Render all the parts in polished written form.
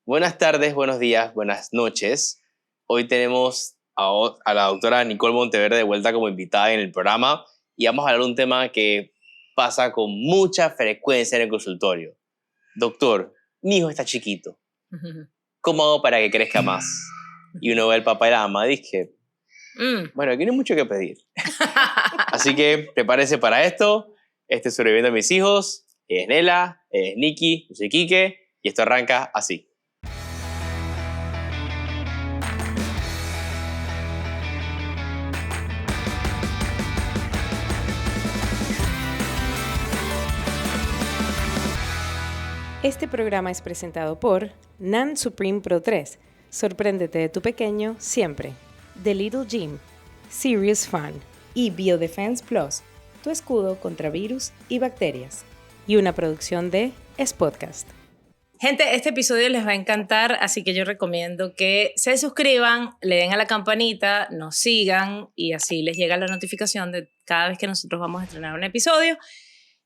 Buenas tardes, buenos días, buenas noches. Hoy tenemos a la doctora Nicole Monteverde de vuelta como invitada en el programa y vamos a hablar de un tema que pasa con mucha frecuencia en el consultorio. Doctor, mi hijo está chiquito. ¿Cómo hago para que crezca más? Y uno ve al papá y la mamá y dice, bueno, aquí no hay mucho que pedir. Así que prepárese para esto. Este es Sobreviviendo a mis hijos. Es Nela, es Nikki, yo soy Quique y esto arranca así. Este programa es presentado por NAN Supreme Pro 3. Sorpréndete de tu pequeño siempre. The Little Gym, Serious Fun y Biodefense Plus, tu escudo contra virus y bacterias. Y una producción de Spodcast. Gente, este episodio les va a encantar, así que yo recomiendo que se suscriban, le den a la campanita, nos sigan y así les llega la notificación de cada vez que nosotros vamos a estrenar un episodio.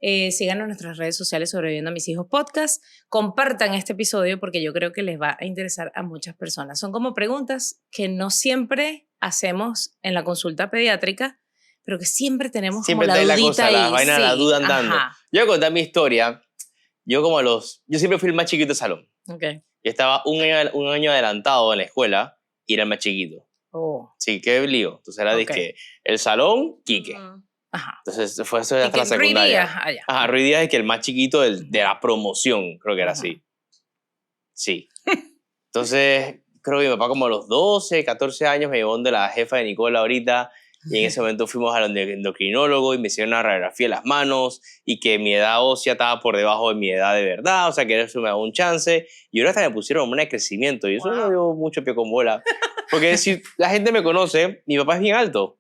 Síganos en nuestras redes sociales Sobreviviendo a mis hijos podcast, compartan este episodio porque yo creo que les va a interesar a muchas personas. Son como preguntas que no siempre hacemos en la consulta pediátrica, pero que siempre tenemos Siempre como la la dudita cosa, ahí. la vaina, sí, la duda andando. ajá. Yo voy a contar mi historia. Yo siempre fui el más chiquito del salón. Okay. Yo estaba un año adelantado en la escuela y era el más chiquito. Oh. Sí, qué lío. Entonces era que el salón, Quique. Ajá. Entonces fue eso hasta la secundaria. Ruiz Díaz, allá. Ajá, Ruiz Díaz es que el más chiquito de la promoción, creo que era así. Sí. Entonces, creo que mi papá como a los 12, 14 años me llevó donde la jefa de Nicola ahorita y en ese momento fuimos al endocrinólogo y me hicieron una radiografía de las manos y que mi edad ósea estaba por debajo de mi edad de verdad, o sea que eso me daba un chance y ahora hasta me pusieron hormona de crecimiento y eso me dio mucho pie con bola. Porque si la gente me conoce, mi papá es bien alto.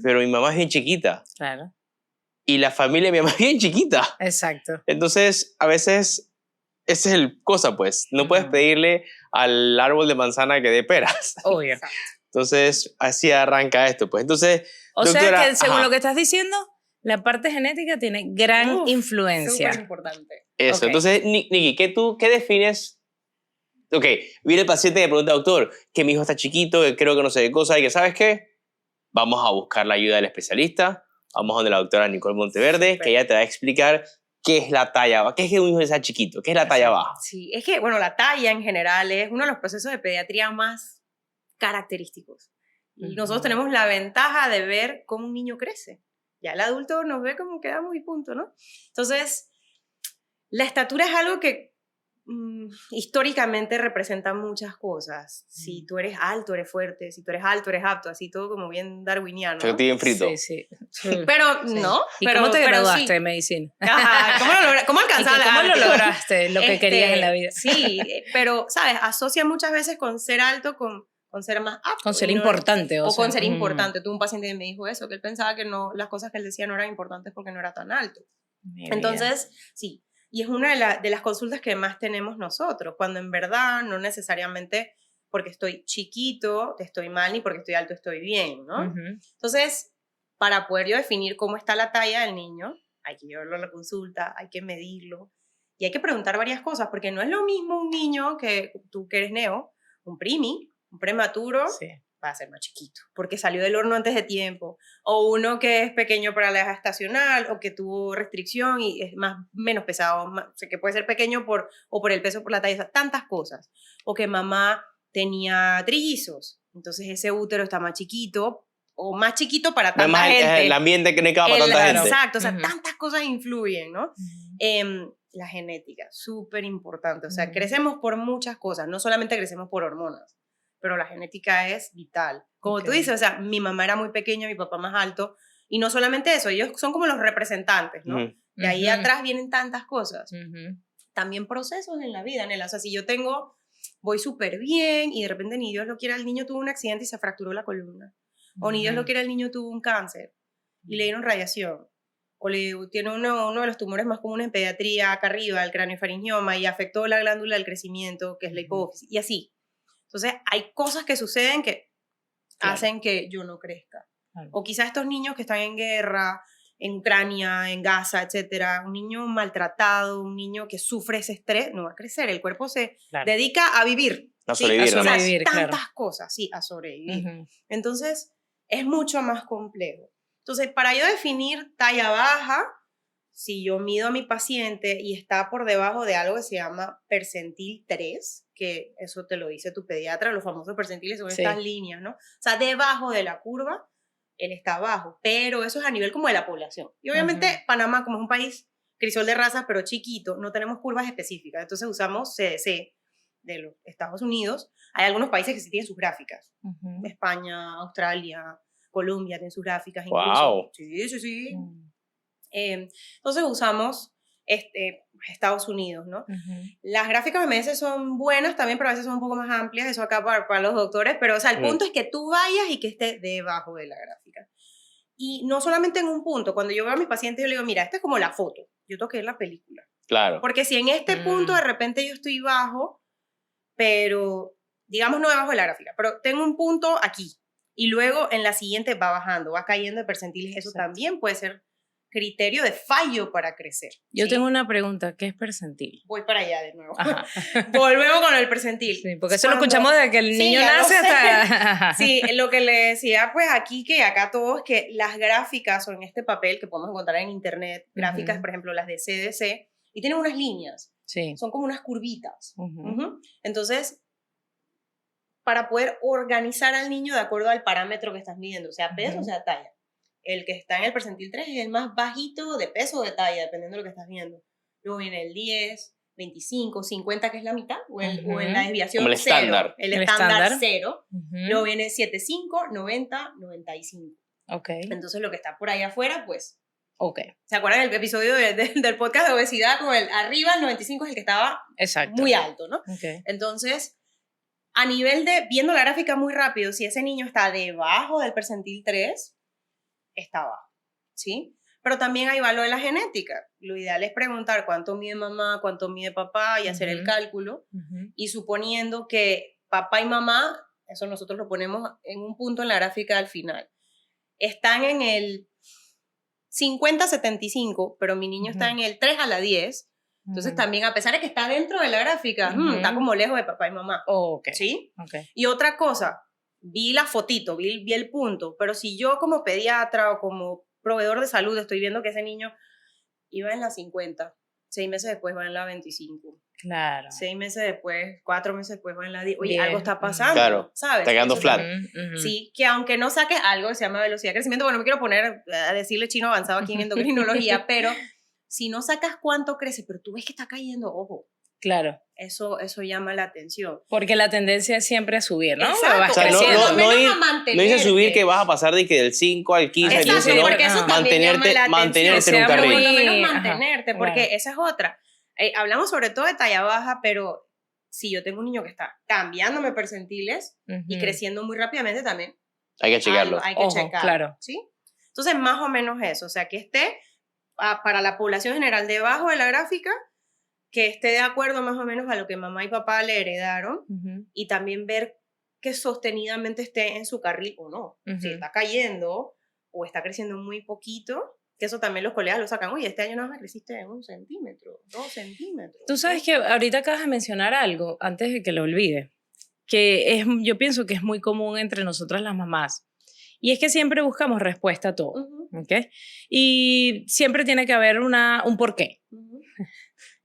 Pero mi mamá es bien chiquita. Claro. Y la familia de mi mamá es bien chiquita. Exacto. Entonces, a veces, esa es el cosa, pues. No puedes pedirle al árbol de manzana que dé peras. Obvio. Entonces, así arranca esto, pues. Entonces, o doctora, sea que, según lo que estás diciendo, la parte genética tiene gran influencia. Súper importante. Eso. Okay. Entonces, Nikki, ¿qué defines? Ok, viene el paciente y me pregunta, doctor, que mi hijo está chiquito, que creo que no sé de cosas, y que, ¿sabes qué? Vamos a buscar la ayuda del especialista, vamos donde la doctora Nicole Monteverde, que ella te va a explicar qué es la talla baja, qué es que un hijo sea chiquito, qué es la talla baja. Sí, es que, bueno, la talla en general es uno de los procesos de pediatría más característicos. Y nosotros tenemos la ventaja de ver cómo un niño crece. Ya el adulto nos ve como quedamos y punto, ¿no? Entonces, la estatura es algo que históricamente representa muchas cosas. Si tú eres alto, eres fuerte. Si tú eres alto, eres apto. Así todo como bien darwiniano, ¿No? Bien frito. Sí. Pero, sí. ¿no? ¿Y pero, cómo te graduaste sí. de medicina? Ajá, ¿cómo alcanzaste? ¿Cómo lo lograste, lo que querías en la vida? Sí, pero, ¿sabes? Asocia muchas veces con ser alto, con ser más apto. Con ser no, importante. o con ser importante. Tuve un paciente que me dijo eso, que él pensaba que no, las cosas que él decía no eran importantes porque no era tan alto. Entonces, sí. Y es una de las consultas que más tenemos nosotros, cuando en verdad no necesariamente porque estoy chiquito estoy mal, ni porque estoy alto estoy bien, ¿no? Entonces, para poder yo definir cómo está la talla del niño, hay que llevarlo a la consulta, hay que medirlo, y hay que preguntar varias cosas, porque no es lo mismo un niño que tú que eres neo, un prematuro, sí. va a ser más chiquito, porque salió del horno antes de tiempo, o uno que es pequeño para la edad estacional, o que tuvo restricción y es menos pesado, o sea, que puede ser pequeño por el peso, por la talla, o sea, tantas cosas, o que mamá tenía trillizos, entonces ese útero está más chiquito, o más chiquito para tanta gente. El ambiente que no cabe para tanta gente. Exacto, o sea, tantas cosas influyen, ¿no? La genética, súper importante, o sea, crecemos por muchas cosas, no solamente crecemos por hormonas, pero la genética es vital. Como tú dices, o sea, mi mamá era muy pequeña, mi papá más alto, y no solamente eso, ellos son como los representantes, ¿no? De ahí atrás vienen tantas cosas. También procesos en la vida, Nela. O sea, si yo voy súper bien y de repente ni Dios lo quiera, el niño tuvo un accidente y se fracturó la columna. O ni Dios lo quiera, el niño tuvo un cáncer y le dieron radiación. O tiene uno de los tumores más comunes en pediatría, acá arriba, el craniofaringioma, y afectó la glándula del crecimiento, que es la hipófisis, y así. Entonces, hay cosas que suceden que hacen que yo no crezca. O quizás estos niños que están en guerra, en Ucrania, en Gaza, etcétera, un niño maltratado, un niño que sufre ese estrés, no va a crecer. El cuerpo se dedica a vivir. A sobrevivir, ¿sí? ¿no? A sobrevivir, tantas cosas, sí, a sobrevivir. Entonces, es mucho más complejo. Entonces, para yo definir talla baja, si yo mido a mi paciente y está por debajo de algo que se llama percentil 3, que eso te lo dice tu pediatra, los famosos percentiles son estas líneas, ¿no? O sea, debajo de la curva, él está abajo, pero eso es a nivel como de la población. Y obviamente Panamá, como es un país crisol de razas, pero chiquito, no tenemos curvas específicas, entonces usamos CDC de los Estados Unidos. Hay algunos países que sí tienen sus gráficas. España, Australia, Colombia tienen sus gráficas. Wow. Incluso. Sí. Entonces usamos Estados Unidos, ¿no? Las gráficas a veces son buenas también, pero a veces son un poco más amplias, eso acá para los doctores, pero o sea, el punto es que tú vayas y que esté debajo de la gráfica. Y no solamente en un punto, cuando yo veo a mis pacientes yo le digo, mira, esta es como la foto, yo toqué la película. Claro. Porque si en este punto de repente yo estoy bajo, pero digamos no debajo de la gráfica, pero tengo un punto aquí y luego en la siguiente va bajando, va cayendo de percentiles, eso también puede ser criterio de fallo para crecer. Yo tengo una pregunta, ¿qué es percentil? Voy para allá de nuevo. Volvemos con el percentil. Sí, porque eso lo escuchamos desde que el niño nace hasta... Sí, lo que le decía pues aquí, que acá todos, que las gráficas son en este papel que podemos encontrar en internet, gráficas, por ejemplo, las de CDC, y tienen unas líneas. Sí. Son como unas curvitas. Entonces, para poder organizar al niño de acuerdo al parámetro que estás midiendo, sea peso o sea talla. El que está en el percentil 3 es el más bajito de peso o de talla, dependiendo de lo que estás viendo. Luego viene el 10, 25, 50, que es la mitad, o en la desviación como el 0. estándar. El estándar 0. Luego viene 75, 90, 95. Ok. Entonces, lo que está por ahí afuera, pues... Ok. ¿Se acuerdan del episodio del podcast de obesidad? Como el arriba, el 95 es el que estaba muy alto, ¿no? Okay. Entonces, a nivel de, viendo la gráfica muy rápido, si ese niño está debajo del percentil 3, está abajo, ¿sí? Pero también hay valor de la genética. Lo ideal es preguntar cuánto mide mamá, cuánto mide papá y hacer el cálculo. Y suponiendo que papá y mamá, eso nosotros lo ponemos en un punto en la gráfica al final, están en el 50-75, pero mi niño está en el 3 a la 10, entonces también, a pesar de que está dentro de la gráfica, está como lejos de papá y mamá. ¿Sí? Y otra cosa, vi la fotito, vi el punto, pero si yo como pediatra o como proveedor de salud estoy viendo que ese niño iba en la 50, 6 meses después va en la 25. Claro. 6 meses después, 4 meses después va en la 10. Oye, algo está pasando, claro, ¿sabes? está quedando flat. Sí, que aunque no saques algo que se llama velocidad de crecimiento, bueno, me quiero poner a decirle chino avanzado aquí en endocrinología, pero si no sacas cuánto crece, pero tú ves que está cayendo, ojo. Claro. Eso llama la atención. Porque la tendencia es siempre a subir, ¿no? Exacto. Vas o sea, creciendo. no dice subir que vas a pasar de que del 5 al 15 al 10, sino porque eso mantenerte en un carril. Por lo menos mantenerte, porque esa es otra. Hablamos sobre todo de talla baja, pero si yo tengo un niño que está cambiándome percentiles y creciendo muy rápidamente también. Hay que checarlo. Hay que checarlo, claro. ¿sí? Entonces, más o menos eso. O sea, que esté para la población general debajo de la gráfica, que esté de acuerdo más o menos a lo que mamá y papá le heredaron, y también ver que sostenidamente esté en su carril o no. Si está cayendo o está creciendo muy poquito, que eso también los colegas lo sacan. Oye, este año nada más creciste en 1 centímetro, 2 centímetros. Tú sabes que ahorita acabas de mencionar algo, antes de que lo olvide, que yo pienso que es muy común entre nosotras las mamás. Y es que siempre buscamos respuesta a todo, ¿ok? Y siempre tiene que haber un porqué.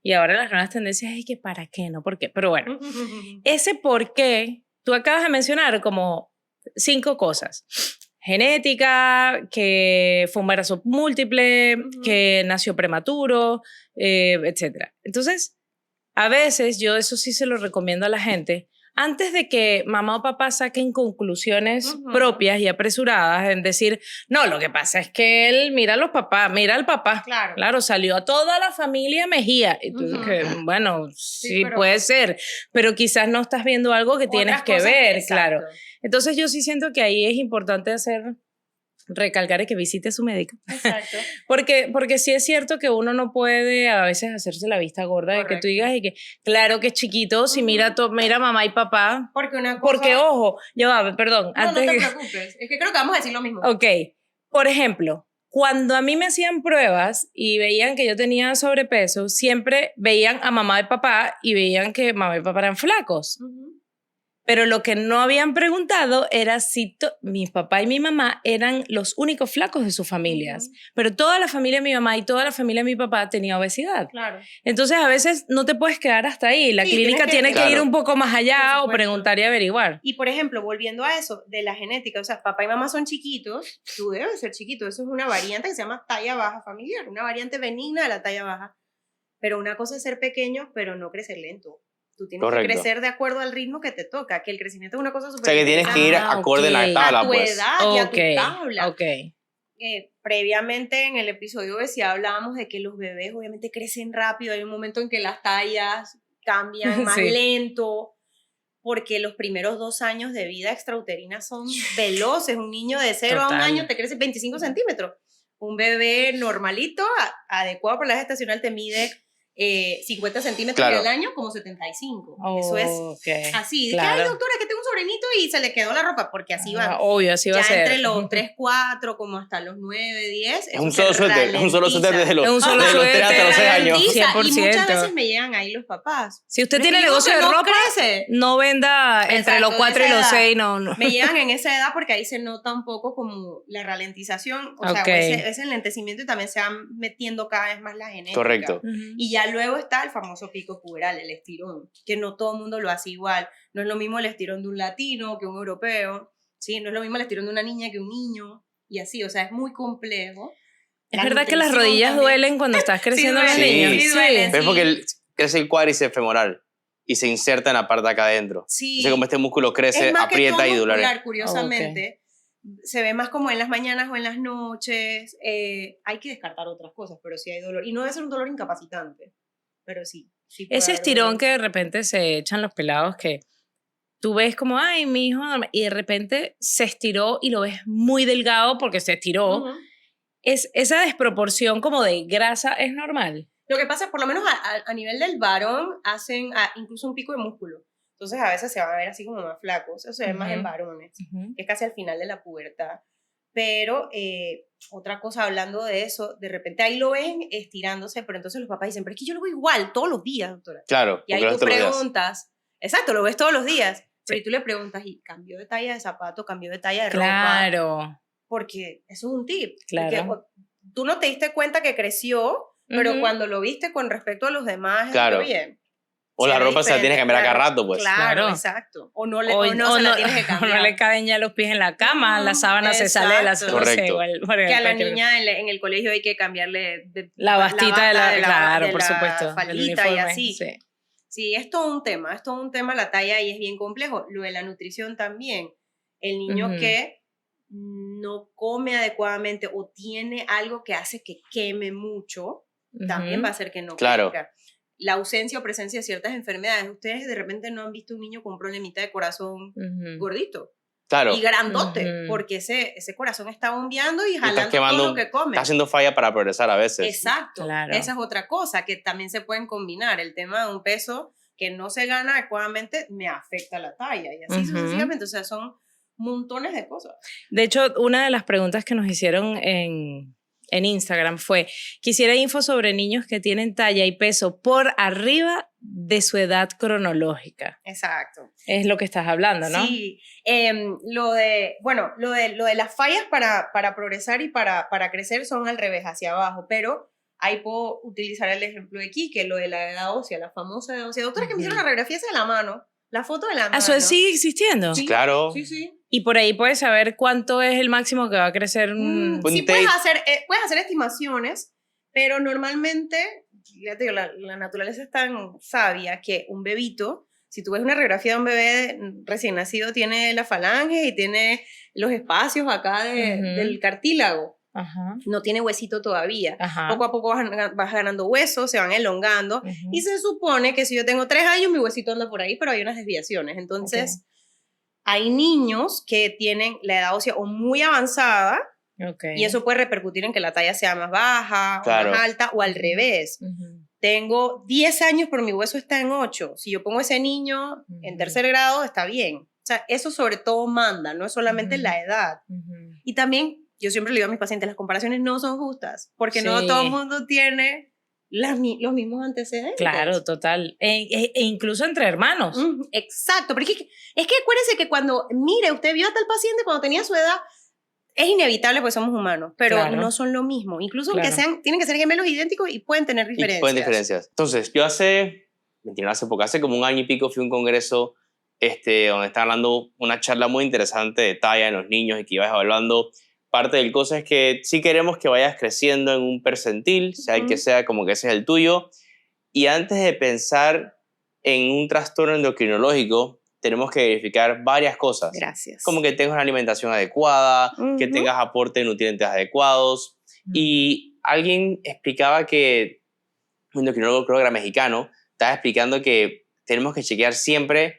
Y ahora las nuevas tendencias es que ¿para qué? No, ¿por qué? Pero bueno, ese por qué, tú acabas de mencionar como 5 cosas. Genética, que fue un embarazo múltiple, que nació prematuro, etc. Entonces, a veces yo eso sí se lo recomiendo a la gente, antes de que mamá o papá saquen conclusiones propias y apresuradas en decir, no, lo que pasa es que él, mira al papá, claro, salió a toda la familia Mejía. Y tú, bueno, sí pero, puede ser, pero quizás no estás viendo algo que tienes que ver, claro. Entonces yo sí siento que ahí es importante recalcar que visite a su médico. Exacto. porque sí es cierto que uno no puede a veces hacerse la vista gorda. Correcto. De que tú digas y que claro que es chiquito, si mira mamá y papá. Porque ojo, ya va, perdón. No te preocupes, es que creo que vamos a decir lo mismo. Ok, por ejemplo, cuando a mí me hacían pruebas y veían que yo tenía sobrepeso, siempre veían a mamá y papá y veían que mamá y papá eran flacos. Pero lo que no habían preguntado era si mi papá y mi mamá eran los únicos flacos de sus familias. Pero toda la familia de mi mamá y toda la familia de mi papá tenía obesidad. Claro. Entonces, a veces no te puedes quedar hasta ahí. La Sí, clínica tiene que ir claro. un poco más allá Por o supuesto. preguntar y averiguar. Y por ejemplo, volviendo a eso, de la genética, o sea, papá y mamá son chiquitos, tú debes ser chiquito, eso es una variante que se llama talla baja familiar, una variante benigna de la talla baja. Pero una cosa es ser pequeño, pero no crecer lento. Tú tienes Correcto. que crecer de acuerdo al ritmo que te toca, que el crecimiento es una cosa O súper sea, que tienes que ir acorde en la ok. tabla, a tu pues. edad y a tu tabla. Ok. Previamente en el episodio de obesidad hablábamos de que los bebés obviamente crecen rápido, hay un momento en que las tallas cambian más Sí. lento, porque los primeros 2 años de vida extrauterina son veloces. Un niño de 0 a 1 Total. año te crece 25 centímetros. Un bebé normalito, adecuado para la edad gestacional, te mide 50 centímetros Claro. al año como 75. Eso es Ok, así. claro. Que, ay, doctora, que tengo un sobrinito y se le quedó la ropa, porque así va. Obvio, así va Ya a ser. entre los 3, 4, como hasta los 9, 10. Es un solo suéter, es un solo suéter desde los, Es un solo desde los 3 hasta los 6 años. Ralentiza, y 100%. muchas veces me llegan ahí los papás. Si usted Pero tiene es que yo negocio de que no ropa, crece. no venda entre Exacto, los de 4 y esa los edad. 6, no. Me llegan en esa edad porque ahí se nota un poco como la ralentización, o sea, Ok. ese enlentecimiento, y también se van metiendo cada vez más la genética. Correcto. Y ya luego está el famoso pico puberal, el estirón, que no todo el mundo lo hace igual. No es lo mismo el estirón de un latino que un europeo, ¿sí? No es lo mismo el estirón de una niña que un niño, y así, o sea, es muy complejo. Es La verdad que las nutrición rodillas también. duelen cuando estás creciendo los duelen, niños. sí duelen. Pero es porque crece el cuádriceps femoral y se inserta en la parte de acá adentro. Sí. Entonces, como este músculo crece, Es más que aprieta todo y duele. muscular, curiosamente. Se ve más como en las mañanas o en las noches. Hay que descartar otras cosas, pero sí hay dolor. Y no debe ser un dolor incapacitante, pero sí. Sí puede Ese haber estirón dolor. que de repente se echan los pelados que tú ves como, ay, mi hijo, y de repente se estiró y lo ves muy delgado porque se estiró. Ujú. Esa desproporción como de grasa es normal. Lo que pasa es, por lo menos a nivel del varón, hacen incluso un pico de músculo. Entonces a veces se van a ver así como más flacos. Eso se ve más en varones, que es casi al final de la pubertad. Pero otra cosa, hablando de eso, de repente ahí lo ven estirándose, pero entonces los papás dicen, pero es que yo lo veo igual todos los días, doctora. Claro, Y ahí porque lo tú ves todos los días. preguntas, exacto, lo ves todos los días, pero Sí. y tú le preguntas, ¿y cambió de talla de zapato, cambió de talla de ropa? Claro, Porque eso es un tip. Claro. Porque tú no te diste cuenta que creció, pero Ujú. cuando lo viste con respecto a los demás, Claro. está bien. O la Se ve ropa se la tienes que cambiar a cada diferente, rato, pues. Claro, Claro. exacto. O no, o no se la tienes que o cambiar. no le caben ya los pies en la cama, la sábana se sale de la Exacto. no sé, Correcto. igual, por Que a la cualquier- niña en el colegio hay que cambiarle la bastita de la, claro, de por la supuesto, del faldita y uniforme, así. sí. Sí, es todo un tema la talla y es bien complejo. Lo de la nutrición también. El niño Ujú. que no come adecuadamente o tiene algo que hace que queme mucho, también Ujú. va a hacer que no Claro. crezca. La ausencia o presencia de ciertas enfermedades. Ustedes de repente no han visto un niño con un problemita de corazón Ujú. gordito Claro. y grandote, Ujú. porque ese corazón está bombeando y Y estás jalando quemando, todo lo que come. estás haciendo falla para progresar a veces. Exacto. Claro. Esa es otra cosa que también se pueden combinar. El tema de un peso que no se gana adecuadamente me afecta la talla y así Ujú. sucesivamente. O sea, son montones de cosas. De hecho, una de las preguntas que nos hicieron en Instagram fue, quisiera info sobre niños que tienen talla y peso por arriba de su edad cronológica. Exacto. Es lo que estás hablando, ¿no? Sí. Lo de las fallas para progresar y para crecer son al revés, hacia abajo, pero ahí puedo utilizar el ejemplo de Kike, lo de la edad ósea, la famosa edad ósea. Doctora, que me hicieron la radiografía esa de la mano, la foto de la mano. ¿Eso sigue existiendo? Sí. Claro. Sí. Y por ahí puedes saber cuánto es el máximo que va a crecer. Pues Sí, te- puedes hacer estimaciones, pero normalmente, fíjate que la naturaleza es tan sabia que un bebito, si tú ves una radiografía de un bebé recién nacido, tiene la falange y tiene los espacios acá Ujú. del cartílago. Ajá. No tiene huesito todavía. Ajá. Poco a poco vas ganando huesos, se van elongando. Ujú. Y se supone que si yo tengo 3 años, mi huesito anda por ahí, pero hay unas desviaciones. Entonces, hay niños que tienen la edad ósea o muy avanzada, Ok. y eso puede repercutir en que la talla sea más baja Claro. o más alta, o al revés. Ujú. Tengo 10 años, pero mi hueso está en 8. Si yo pongo ese niño en Ujú. tercer grado, está bien. O sea, eso sobre todo manda, no es solamente Ujú. la edad. Ujú. Y también yo siempre le digo a mis pacientes, las comparaciones no son justas, porque no Sí. todo el mundo tiene los mismos antecedentes. Claro, total. E incluso entre hermanos. Exacto, pero es que acuérdese que cuando, mire, usted vio a tal paciente cuando tenía su edad, es inevitable porque somos humanos, pero Claro. no son lo mismo. Incluso Claro. aunque tienen que ser gemelos idénticos y pueden tener diferencias. Y pueden diferencias. Entonces, yo hace como 1 año y pico fui a un congreso donde estaba hablando una charla muy interesante de talla en los niños y que ibas evaluando. Parte del cosa es que sí queremos que vayas creciendo en un percentil, sea el que sea, como que ese es el tuyo. Y antes de pensar en un trastorno endocrinológico, tenemos que verificar varias cosas. Gracias. Como que tengas una alimentación adecuada, que tengas aporte de nutrientes adecuados. Y alguien explicaba que, un endocrinólogo creo que era mexicano, estaba explicando que tenemos que chequear siempre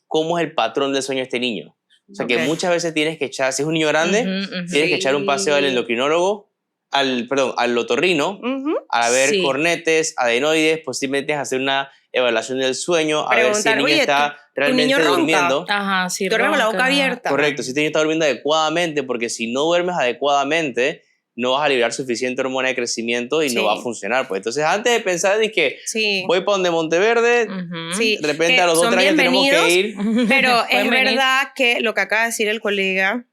cómo es el patrón del sueño de este niño. O sea, que muchas veces tienes que echar, si es un niño grande, tienes que echar un paseo al endocrinólogo, al otorrino, a ver cornetes, adenoides, posiblemente hacer una evaluación del sueño, a ver si el niño está realmente niño ronca. durmiendo. Ajá, sí, duerme con la boca ronca. abierta. Correcto, si este niño está durmiendo adecuadamente, porque si no duermes adecuadamente, no vas a liberar suficiente hormona de crecimiento y no va a funcionar. Pues. Entonces, antes de pensar de que voy para donde Monteverde, Sí, de repente a los 2 o 3 años tenemos que ir. Pero es Pueden venir. verdad que lo que acaba de decir el colega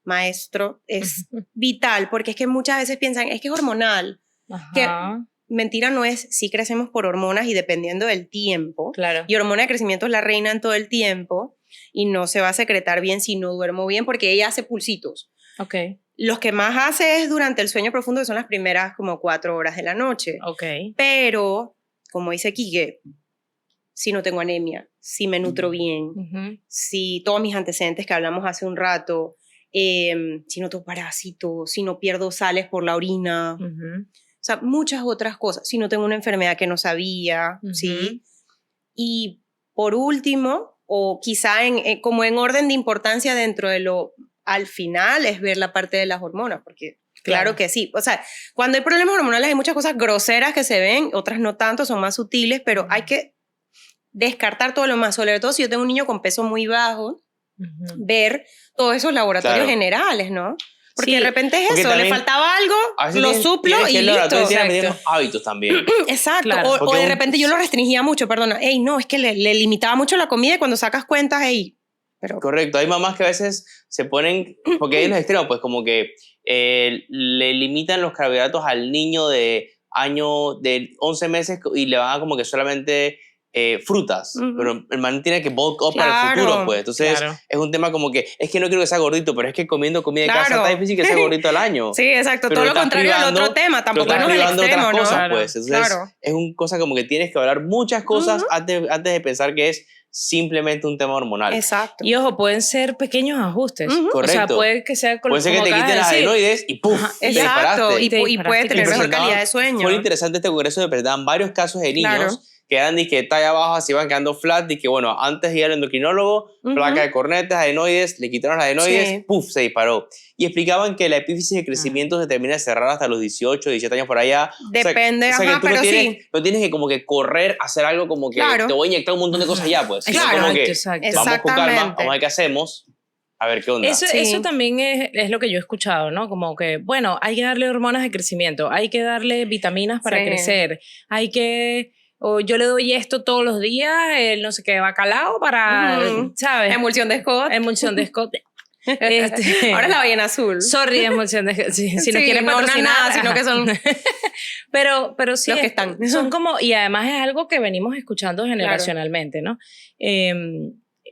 maestro es vital, porque es que muchas veces piensan, es que es hormonal. Ajá, Mentira no es, sí crecemos por hormonas y dependiendo del tiempo. claro. Y hormona de crecimiento es la reina en todo el tiempo y no se va a secretar bien si no duermo bien porque ella hace pulsitos. Ok, Los que más hace es durante el sueño profundo, que son las primeras como 4 horas de la noche. ok. Pero, como dice Quique, si no tengo anemia, si me nutro bien, Ujú. si todos mis antecedentes que hablamos hace un rato, si no tengo parásitos, si no pierdo sales por la orina, Ujú. o sea, muchas otras cosas, si no tengo una enfermedad que no sabía, ¿sí? Y por último, o quizá como en orden de importancia dentro de lo, al final es ver la parte de las hormonas, porque claro que sí, o sea, cuando hay problemas hormonales hay muchas cosas groseras que se ven, otras no tanto, son más sutiles, pero hay que descartar todo lo más, sobre todo si yo tengo un niño con peso muy bajo, ver todos esos laboratorios generales, ¿no? Porque de repente es eso, le faltaba algo, lo suplo y listo. Tienes hábitos también. Exacto, Claro. o de repente yo lo restringía mucho, perdona, ey, no, es que le limitaba mucho la comida y cuando sacas cuentas, ey, pero... Correcto, hay mamás que a veces se ponen, porque hay los extremos, pues como que le limitan los carbohidratos al niño de 11 meses y le van a como que solamente frutas, pero el man tiene que bulk up para el futuro, pues. Entonces es un tema como que, es que no quiero que sea gordito, pero es que comiendo comida de casa está difícil que sea gordito al año. Sí, exacto, Pero todo lo contrario al otro tema, tampoco no es el extremo, ¿no? Cosas, pues. Entonces es una cosa como que tienes que hablar muchas cosas antes de pensar que es simplemente un tema hormonal. Exacto. Y ojo, pueden ser pequeños ajustes. Correcto. O sea, puede que sea puede ser que te quiten las adenoides y ¡puf! Te exacto, disparaste. y puede tener mejor calidad de sueño. Fue interesante este congreso de presentaban varios casos de niños que eran de que talla baja, se iban quedando flat, y que bueno, antes de ir al endocrinólogo, placa de cornetes, adenoides, le quitaron las adenoides, ¡puf! Se disparó. Y explicaban que la epífisis de crecimiento se termina de cerrar hasta los 18, 17 años por allá. Depende, o sea que tú pero no tienes que como que correr, hacer algo como que te voy a inyectar un montón de cosas ya, pues. Claro, como que exacto. vamos con calma, vamos a ver qué hacemos, a ver qué onda. Eso también es lo que yo he escuchado, ¿no? Como que, bueno, hay que darle hormonas de crecimiento, hay que darle vitaminas para crecer, hay que... O yo le doy esto todos los días, el no sé qué, bacalao para, ¿sabes? Emulsión de Scott. Emulsión de Scott. Ahora es la ballena azul. Sorry, emulsión de Scott. Si nos quieren patrocinar. Nada, sino que son pero sí, los que están. Son como, y además es algo que venimos escuchando generacionalmente, ¿no?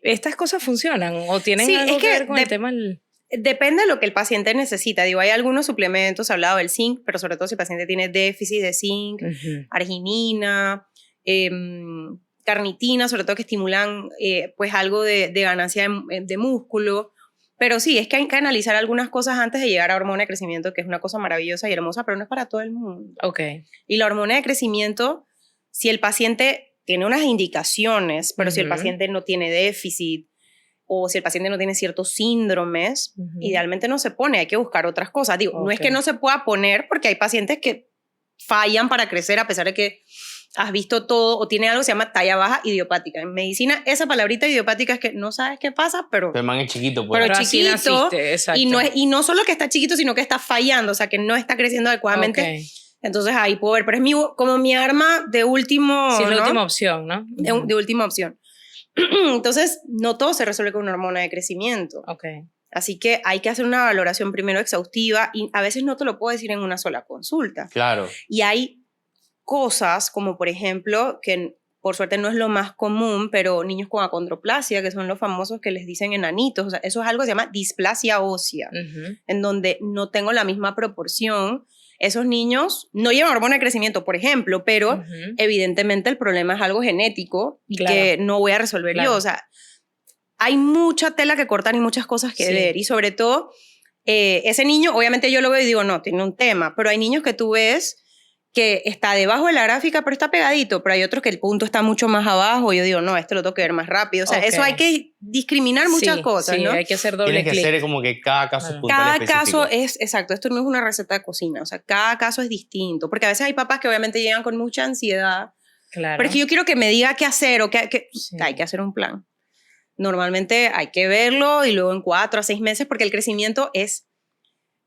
¿Estas cosas funcionan o tienen algo que ver con el tema del... Depende de lo que el paciente necesita. Digo, hay algunos suplementos, he hablado del zinc, pero sobre todo si el paciente tiene déficit de zinc, arginina, carnitina, sobre todo que estimulan pues algo de ganancia de músculo. Pero sí, es que hay que analizar algunas cosas antes de llegar a hormona de crecimiento, que es una cosa maravillosa y hermosa, pero no es para todo el mundo. Ok. Y la hormona de crecimiento, si el paciente tiene unas indicaciones, pero si el paciente no tiene déficit, o si el paciente no tiene ciertos síndromes, idealmente no se pone, hay que buscar otras cosas. Digo, no es que no se pueda poner, porque hay pacientes que fallan para crecer a pesar de que has visto todo o tiene algo que se llama talla baja idiopática. En medicina, esa palabrita idiopática es que no sabes qué pasa, pero Pero el man es chiquito, pues. Pero así chiquito, naciste, exacto. y no solo que está chiquito, sino que está fallando, o sea, que no está creciendo adecuadamente. Ok. Entonces ahí puedo ver, pero es como mi arma de último, Sí, es la ¿no? última opción, ¿no? De última opción. Entonces, no todo se resuelve con una hormona de crecimiento. Ok. Así que hay que hacer una valoración primero exhaustiva y a veces no te lo puedo decir en una sola consulta. Claro. Y hay cosas como, por ejemplo, que por suerte no es lo más común, pero niños con acondroplasia, que son los famosos que les dicen enanitos, o sea, eso es algo que se llama displasia ósea, en donde no tengo la misma proporción. Esos niños no llevan hormona de crecimiento, por ejemplo, pero evidentemente el problema es algo genético y Claro. que no voy a resolver Claro. yo. O sea, hay mucha tela que cortar y muchas cosas que Sí. ver. Y sobre todo, ese niño, obviamente yo lo veo y digo, no, tiene un tema, pero hay niños que tú ves que está debajo de la gráfica, pero está pegadito, pero hay otros que el punto está mucho más abajo y yo digo, no, esto lo tengo que ver más rápido. O sea, Ok. eso hay que discriminar muchas Sí, cosas, sí, ¿no? hay que hacer doble Tienes que clic. hacer como que cada caso es Claro. puntual Cada específico. caso es, exacto, esto no es una receta de cocina, o sea, cada caso es distinto, porque a veces hay papás que obviamente llegan con mucha ansiedad, Claro. pero es que yo quiero que me diga qué hacer o Sí. hay que hacer un plan. Normalmente hay que verlo y luego en 4 a 6 meses, porque el crecimiento es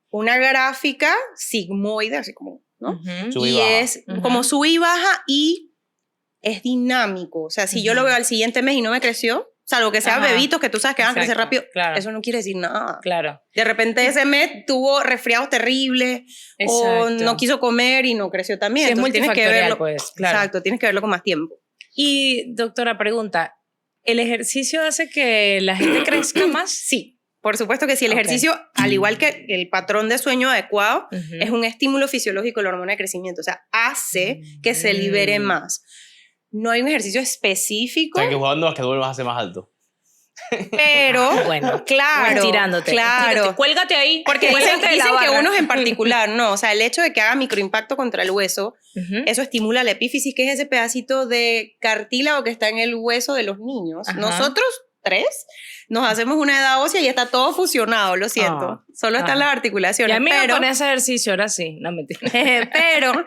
una gráfica sigmoide, así como, ¿no? Ujú. Sube y Y baja. es Ujú. como sube y baja y es dinámico. O sea, si yo lo veo al siguiente mes y no me creció, salvo que sean Ajá. bebitos que tú sabes que van a crecer Exacto, rápido, claro. eso no quiere decir nada. Claro. De repente ese mes tuvo resfriados terribles o Exacto. no quiso comer y no creció también. Sí, es Entonces tienes que multifactorial, verlo. pues, claro. Exacto, tienes que verlo con más tiempo. Y, doctora, pregunta, ¿el ejercicio hace que la gente crezca más? Sí, por supuesto que sí. El Ok. ejercicio, al igual que el patrón de sueño adecuado, Ujú. es un estímulo fisiológico de la hormona de crecimiento. O sea, hace que se libere más. No hay un ejercicio O específico, sea, que jugando basquetbol vas a ser más alto. pero Bueno, claro, estirándote. claro. Estírate, cuélgate ahí. Porque dicen, cuélgate de la dicen que barra. unos en particular, no, o sea, el hecho de que haga microimpacto contra el hueso, Ujú. eso estimula la epífisis, que es ese pedacito de cartílago que está en el hueso de los niños. Ajá. Nosotros 3 nos hacemos una edad ósea y está todo fusionado, lo siento. Ah. Solo están Ah. las Y articulaciones. a mí pero, con ese ejercicio, ahora sí. No, mentira. pero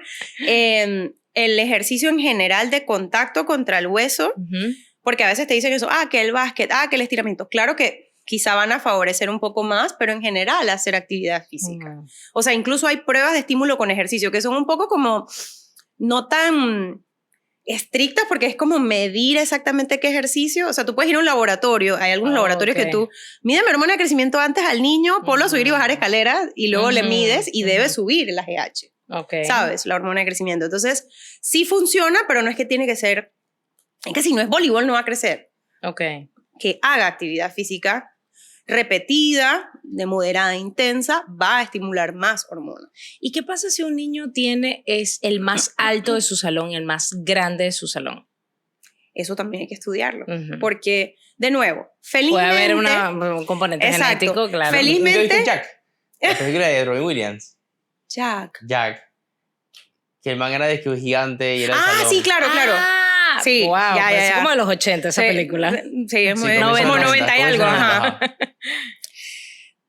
el ejercicio en general de contacto contra el hueso, Ujú. porque a veces te dicen eso, que el básquet, que el estiramiento. Claro que quizá van a favorecer un poco más, pero en general hacer actividad física. Ujú. O sea, incluso hay pruebas de estímulo con ejercicio que son un poco como no tan estrictas porque es como medir exactamente qué ejercicio. O sea, tú puedes ir a un laboratorio, hay algunos laboratorios ok. que tú mides hormona de crecimiento antes al niño, ponlo a subir y bajar escaleras y luego le Ujú, mides y debe ujú. subir el AGH. Ok. ¿Sabes? La hormona de crecimiento. Entonces, sí funciona, pero no es que tiene que ser, es que si no es voleibol no va a crecer. Ok. Que haga actividad física repetida, de moderada a intensa, va a estimular más hormonas. ¿Y qué pasa si un niño es el más alto de su salón y el más grande de su salón? Eso también hay que estudiarlo. Ujú. Porque, de nuevo, felizmente... Puede haber un componente Exacto. genético, claro. Feliz- ¿Nunca viste Felizmente- Jack? La película de Robin Williams. Jack. Jack. Que el man era de que un gigante y era el Ah, salón. sí, claro, claro. Ah, Sí, wow, ya, parece ya. como de los 80 esa Sí, película. Sí, es Sí, muy, comienza como en los 90 y comienza algo. en los Ajá. 90, ajá.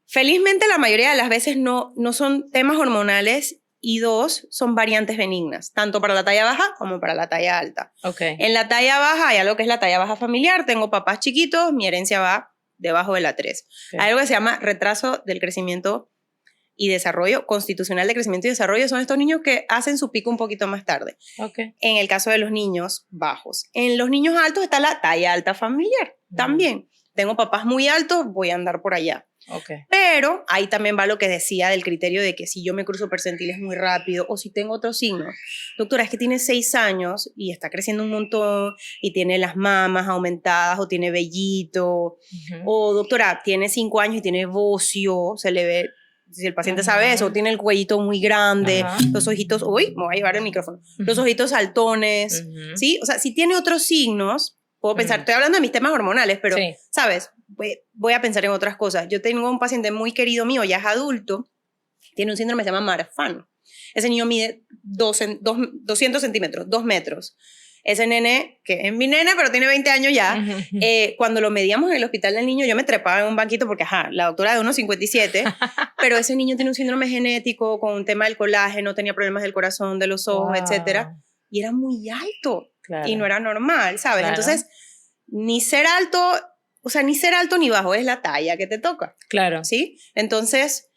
Felizmente la mayoría de las veces no son temas hormonales y 2 son variantes benignas, tanto para la talla baja como para la talla alta. Ok. En la talla baja hay algo que es la talla baja familiar, tengo papás chiquitos, mi herencia va debajo de la 3. Ok. Hay algo que se llama retraso del crecimiento y desarrollo, constitucional de crecimiento y desarrollo, son estos niños que hacen su pico un poquito más tarde. Ok. En el caso de los niños bajos. En los niños altos está la talla alta familiar, también. Tengo papás muy altos, voy a andar por allá. Ok. Pero ahí también va lo que decía del criterio de que si yo me cruzo percentiles muy rápido o si tengo otros signos. Doctora, es que tiene 6 años y está creciendo un montón y tiene las mamas aumentadas o tiene vellito. Ujú. O doctora, tiene 5 años y tiene bocio, se le ve, si el paciente sabe Ajá. eso, tiene el cuellito muy grande, Ajá. los ojitos, uy, me voy a llevar el micrófono, los ojitos saltones, Ujú. ¿sí? O sea, si tiene otros signos, puedo pensar, Ujú. estoy hablando de mis temas hormonales, pero, Sí. ¿sabes? Voy a pensar en otras cosas. Yo tengo un paciente muy querido mío, ya es adulto, tiene un síndrome que se llama Marfan. Ese niño mide 200 centímetros, 2 metros. Ese nene, que es mi nene, pero tiene 20 años ya, Ujú. cuando lo medíamos en el hospital del niño, yo me trepaba en un banquito porque, la doctora de 1,57, pero ese niño tiene un síndrome genético con un tema del colágeno, tenía problemas del corazón, de los ojos, Wow. etcétera. y era muy alto Claro. y no era normal, ¿sabes? Claro. Entonces, ni ser alto, o sea, ni ser alto ni bajo, es la talla que te toca, Claro. ¿sí? Entonces,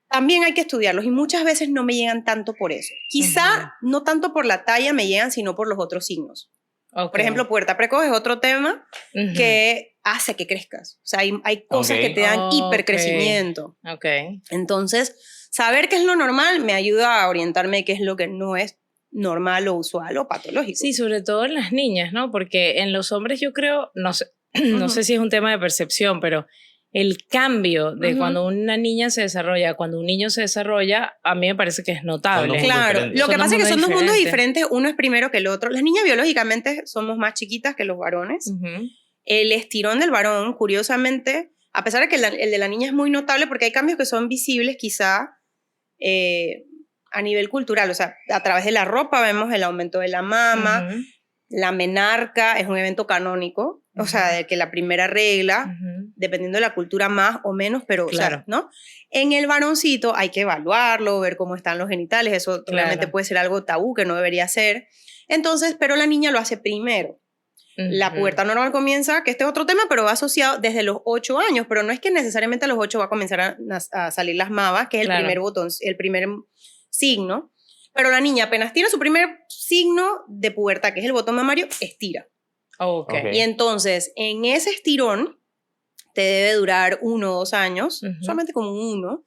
también hay que estudiarlos y muchas veces no me llegan tanto por eso. Quizá no tanto por la talla me llegan, sino por los otros signos. Ok. Por ejemplo, pubertad precoz es otro tema Ujú. que hace que crezcas. O sea, hay cosas Ok. que te dan Ok. hipercrecimiento. Ok. Entonces, saber qué es lo normal me ayuda a orientarme qué es lo que no es normal o usual o patológico. Sí, sobre todo en las niñas, ¿no? Porque en los hombres yo creo, no sé, no Ujú. sé si es un tema de percepción, pero el cambio de Ujú. cuando una niña se desarrolla, cuando un niño se desarrolla, a mí me parece que es notable. Son dos mundos Claro, diferentes. lo que Son dos pasa es que son dos mundos diferentes. diferentes, uno es primero que el otro. Las niñas biológicamente somos más chiquitas que los varones. Ujú. El estirón del varón, curiosamente, a pesar de que el de la niña es muy notable porque hay cambios que son visibles quizá a nivel cultural, o sea, a través de la ropa vemos el aumento de la mama, Ujú. la menarca es un evento canónico, o sea, de que la primera regla, Ujú. dependiendo de la cultura más o menos, pero, Claro. o sea, ¿no? En el varoncito hay que evaluarlo, ver cómo están los genitales, eso Claro. obviamente puede ser algo tabú que no debería ser. Entonces, pero la niña lo hace primero. La Ujú. pubertad normal comienza, que este es otro tema, pero va asociado desde los 8 años, pero no es que necesariamente a los 8 va a comenzar a salir las mavas, que es el Claro. primer botón, el primer signo, pero la niña apenas tiene su primer signo de pubertad, que es el botón mamario, estira. Ok. Ok. Y entonces, en ese estirón, te debe durar 1 o 2 años, Ujú. solamente como 1.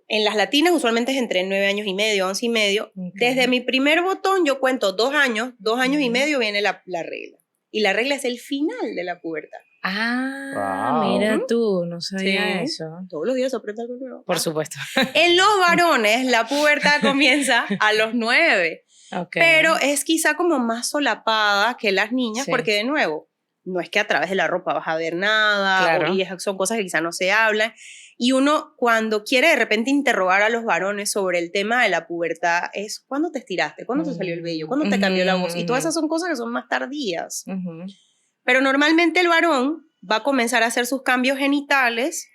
En las latinas usualmente es entre 9 años y medio, 11 y medio. Ok. Desde mi primer botón yo cuento 2 años, 2 años y Ujú. medio viene la regla. Y la regla es el final de la pubertad. Ah, Wow. mira Ujú. tú, no sabía Sí. eso. Todos los días se aprende algo nuevo. Por supuesto. En los varones, la pubertad comienza a los 9, Ok. pero es quizá como más solapada que las niñas, Sí. porque de nuevo, no es que a través de la ropa vas a ver nada, Claro. y son cosas que quizá no se hablan. Y uno, cuando quiere de repente interrogar a los varones sobre el tema de la pubertad, es ¿cuándo te estiraste? ¿Cuándo te salió el vello? ¿Cuándo te cambió la voz? Y todas esas son cosas que son más tardías. Ujú. Pero normalmente el varón va a comenzar a hacer sus cambios genitales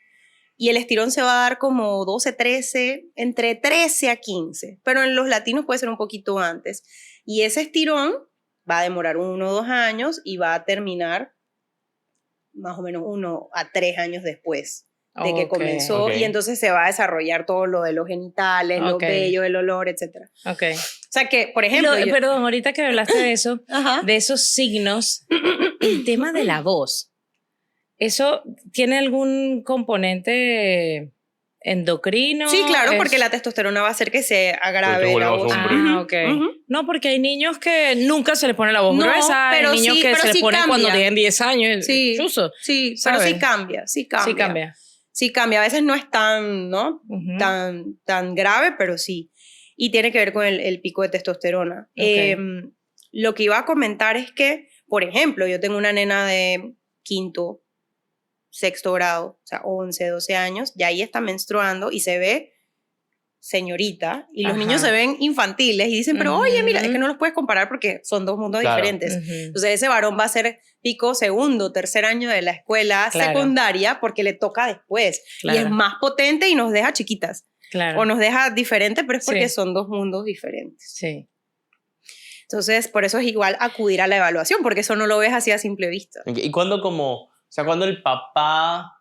y el estirón se va a dar como 12, 13, entre 13 a 15. Pero en los latinos puede ser un poquito antes. Y ese estirón va a demorar 1 o 2 años y va a terminar más o menos 1 a 3 años después de que Ok. comenzó. Ok. Y entonces se va a desarrollar todo lo de los genitales, los Ok. vellos, el olor, etc. Ok. O sea que, por ejemplo... Perdón, ahorita que hablaste de eso, Ajá. de esos signos, el tema de la voz, ¿eso tiene algún componente endocrino? Sí, claro, Es- porque la testosterona va a hacer que se Porque agrave vuelve la a voz. ser un brillo. Ah, ok. Ujú. No, porque hay niños que nunca se les pone la voz No, gruesa, hay pero niños sí- que pero se les sí pone cuando cambia. tienen 10 años. Sí, Chuzo, sí, ¿sabes? pero sí cambia, sí cambia. Sí cambia. Sí cambia, a veces no es tan, ¿no? Ujú. tan grave, pero sí. Y tiene que ver con el pico de testosterona. Ok. Lo que iba a comentar es que, por ejemplo, yo tengo una nena de quinto, sexto grado, o sea, 11, 12 años, y ahí está menstruando y se ve señorita, y los Ajá. niños se ven infantiles y dicen, pero oye, mira, es que Ujú. no los puedes comparar porque son dos mundos Claro. diferentes. Ujú. Entonces ese varón va a ser pico segundo, tercer año de la escuela Claro. secundaria porque le toca después. Y Claro. es más potente y nos deja chiquitas. Claro. O nos deja diferentes, pero es porque Sí. son dos mundos diferentes. Sí. Entonces, por eso es igual acudir a la evaluación, porque eso no lo ves así a simple vista. ¿Y cuándo o sea, cuando el papá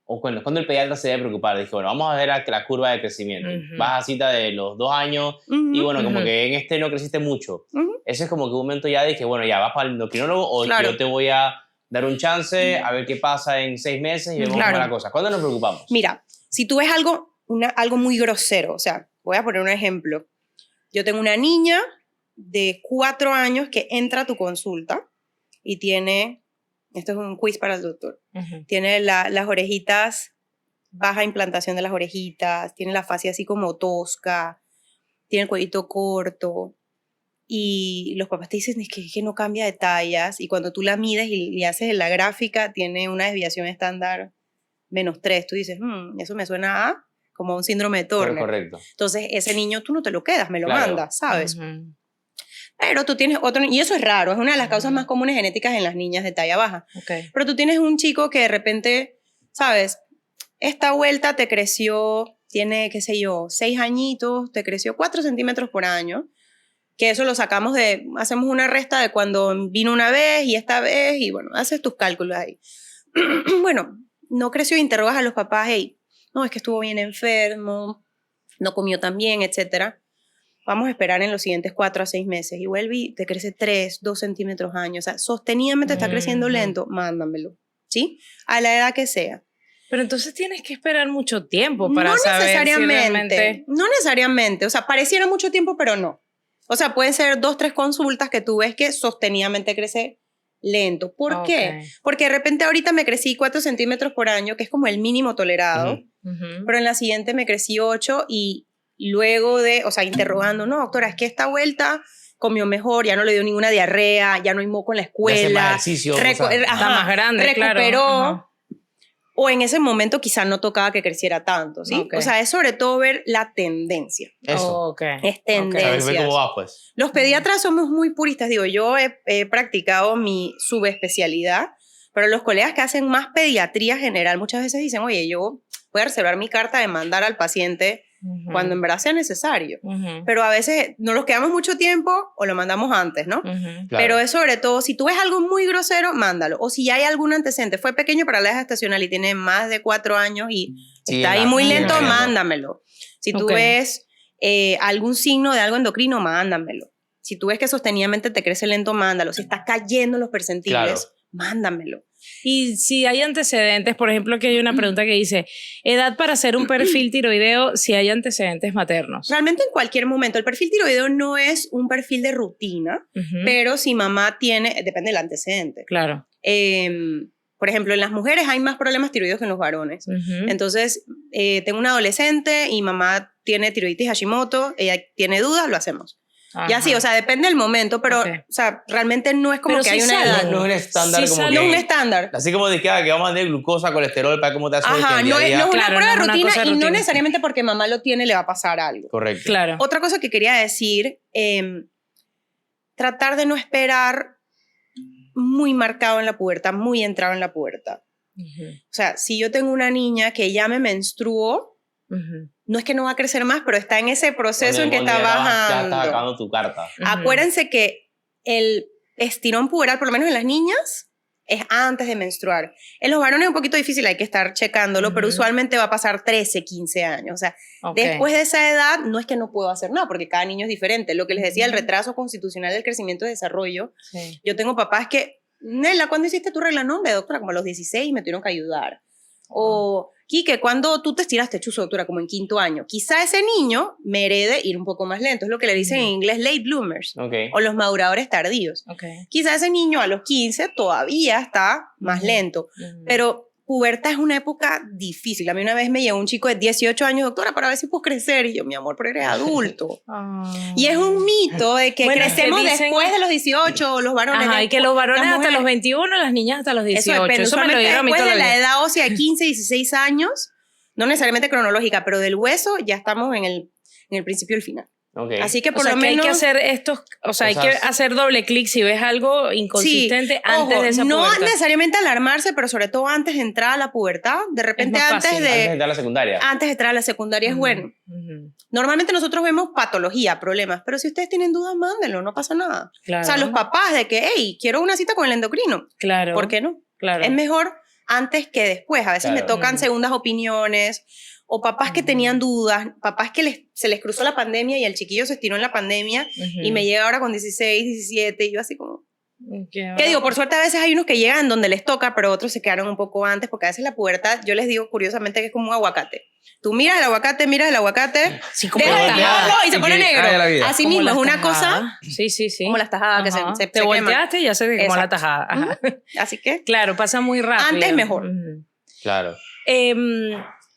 o cuando el pediatra se debe preocupar? Dije, bueno, vamos a ver la curva de crecimiento. Ujú. Vas a cita de los 2 años y Ujú, bueno, como Ujú. que en este no creciste mucho. ujú. Ese es como que un momento ya dije, bueno, ya vas para el endocrinólogo o Claro. yo te voy a dar un chance a ver qué pasa en 6 meses y vemos Claro. cómo va la cosa. ¿Cuándo nos preocupamos? Mira, si tú ves algo muy grosero, o sea, voy a poner un ejemplo. Yo tengo una niña de 4 años que entra a tu consulta y tiene, esto es un quiz para el doctor, Ujú. tiene las orejitas, baja implantación de las orejitas, tiene la fascia así como tosca, tiene el cuellito corto y los papás te dicen es que no cambia de tallas y cuando tú la mides y haces la gráfica tiene una desviación estándar -3, tú dices, eso me suena a como un síndrome de Turner. Correcto. Entonces ese niño tú no te lo quedas, me lo Claro. mandas, ¿sabes? Ujú. Pero tú tienes otro, y eso es raro, es una de las causas Ujú. más comunes genéticas en las niñas de talla baja. Ok. Pero tú tienes un chico que de repente, ¿sabes? Esta vuelta te creció, tiene, qué sé yo, 6 añitos, te creció 4 centímetros por año, que eso lo sacamos hacemos una resta de cuando vino una vez y esta vez, y bueno, haces tus cálculos ahí. Bueno, no creció, interrogas a los papás, hey, no, es que estuvo bien enfermo, no comió tan bien, etcétera. Vamos a esperar en los siguientes 4 a 6 meses. Y vuelve y te crece 3, 2 centímetros año. O sea, sostenidamente está creciendo lento, mándamelo, ¿sí? A la edad que sea. Pero entonces tienes que esperar mucho tiempo para saber necesariamente, si realmente... No necesariamente. O sea, pareciera mucho tiempo, pero no. O sea, pueden ser 2, 3 consultas que tú ves que sostenidamente crece lento. ¿Por qué? Porque de repente ahorita me crecí 4 centímetros por año, que es como el mínimo tolerado, pero en la siguiente me crecí 8 y luego de, o sea, interrogando, no, doctora, es que esta vuelta comió mejor, ya no le dio ninguna diarrea, ya no hay moco en la escuela. Está más grande, recuperó. Claro. O en ese momento quizá no tocaba que creciera tanto, ¿sí? Okay. O sea, es sobre todo ver la tendencia. Eso. Es tendencia. Ver cómo va, pues. Los pediatras somos muy puristas. Digo, yo he practicado mi subespecialidad, pero los colegas que hacen más pediatría general muchas veces dicen, oye, yo voy a reservar mi carta de mandar al paciente cuando en verdad sea necesario. Pero a veces nos los quedamos mucho tiempo o lo mandamos antes, ¿no? Claro. Pero es sobre todo, si tú ves algo muy grosero, mándalo. O si hay algún antecedente, fue pequeño para la edad gestacional y tiene más de 4 años y está ahí muy lento, mándamelo. Si tú ves algún signo de algo endocrino, mándamelo. Si tú ves que sostenidamente te crece lento, mándalo. Si estás cayendo los percentiles, mándamelo. Y si hay antecedentes, por ejemplo, aquí hay una pregunta que dice, edad para hacer un perfil tiroideo si hay antecedentes maternos. Realmente en cualquier momento. El perfil tiroideo no es un perfil de rutina, pero si mamá tiene, depende del antecedente. Claro. Por ejemplo, en las mujeres hay más problemas tiroideos que en los varones. Entonces, tengo una adolescente y mamá tiene tiroiditis Hashimoto, ella tiene dudas, lo hacemos. Ya sí, o sea, depende del momento, pero o sea, realmente no es como pero que hay una edad. No es un estándar como que... No es un estándar. Así como de que vamos a tener glucosa, colesterol, para cómo te hace no es una prueba de rutina y no rutina. necesariamente porque mamá lo tiene le va a pasar algo. Correcto. Claro. Otra cosa que quería decir, tratar de no esperar muy marcado en la pubertad, muy entrado en la pubertad. O sea, si yo tengo una niña que ya me menstruó, no es que no va a crecer más, pero está en ese proceso en que está bajando. Ya está acabando tu carta. Acuérdense que el estirón puberal, por lo menos en las niñas, es antes de menstruar. En los varones es un poquito difícil, hay que estar checándolo, pero usualmente va a pasar 13, 15 años. O sea, después de esa edad no es que no puedo hacer nada, porque cada niño es diferente. Lo que les decía, el retraso constitucional del crecimiento y desarrollo. Yo tengo papás que, Nela, ¿cuándo hiciste tu regla? No, doctora, como a los 16 me tuvieron que ayudar. O, Quique, ¿cuándo tú te estiraste chuzo, doctora? Como en 5º año. Quizá ese niño me herede ir un poco más lento. Es lo que le dicen en inglés late bloomers. O los maduradores tardíos. Quizá ese niño a los 15 todavía está más lento. Pero pubertad es una época difícil. A mí una vez me llegó un chico de 18 años, doctora, para ver si puedo crecer. Y yo, mi amor, pero eres adulto. Y es un mito de que crecemos después de los 18, los varones. Y que los varones hasta los 21, las niñas hasta los 18. Eso me lo dieron a mí después de la edad ósea de 15, 16 años, no necesariamente cronológica, pero del hueso ya estamos en el principio y el final. Así que por lo menos hay que hacer estos, hay que hacer doble clic si ves algo inconsistente antes de esa pubertad. No necesariamente alarmarse, pero sobre todo antes de entrar a la pubertad, de repente antes de entrar a la secundaria. Antes de entrar a la secundaria es bueno. Normalmente nosotros vemos patología, problemas, pero si ustedes tienen dudas, mándenlo, no pasa nada. O sea, los papás de que, hey, quiero una cita con el endocrino. Claro. ¿Por qué no? Claro. Es mejor antes que después. A veces me tocan segundas opiniones. O papás que tenían dudas, papás que se les cruzó la pandemia y el chiquillo se estiró en la pandemia y me llega ahora con 16, 17 y yo así como... ¿Qué digo? Por suerte a veces hay unos que llegan donde les toca, pero otros se quedaron un poco antes porque a veces la pubertad, yo les digo curiosamente que es como un aguacate. Tú miras el aguacate, sí, como dejas de mirarlo y se pone negro. Así mismo, es una cosa... Sí. Como las tajadas que se te volteaste y ya se ve como la tajada. Así que... Claro, pasa muy rápido. Antes mejor. Claro.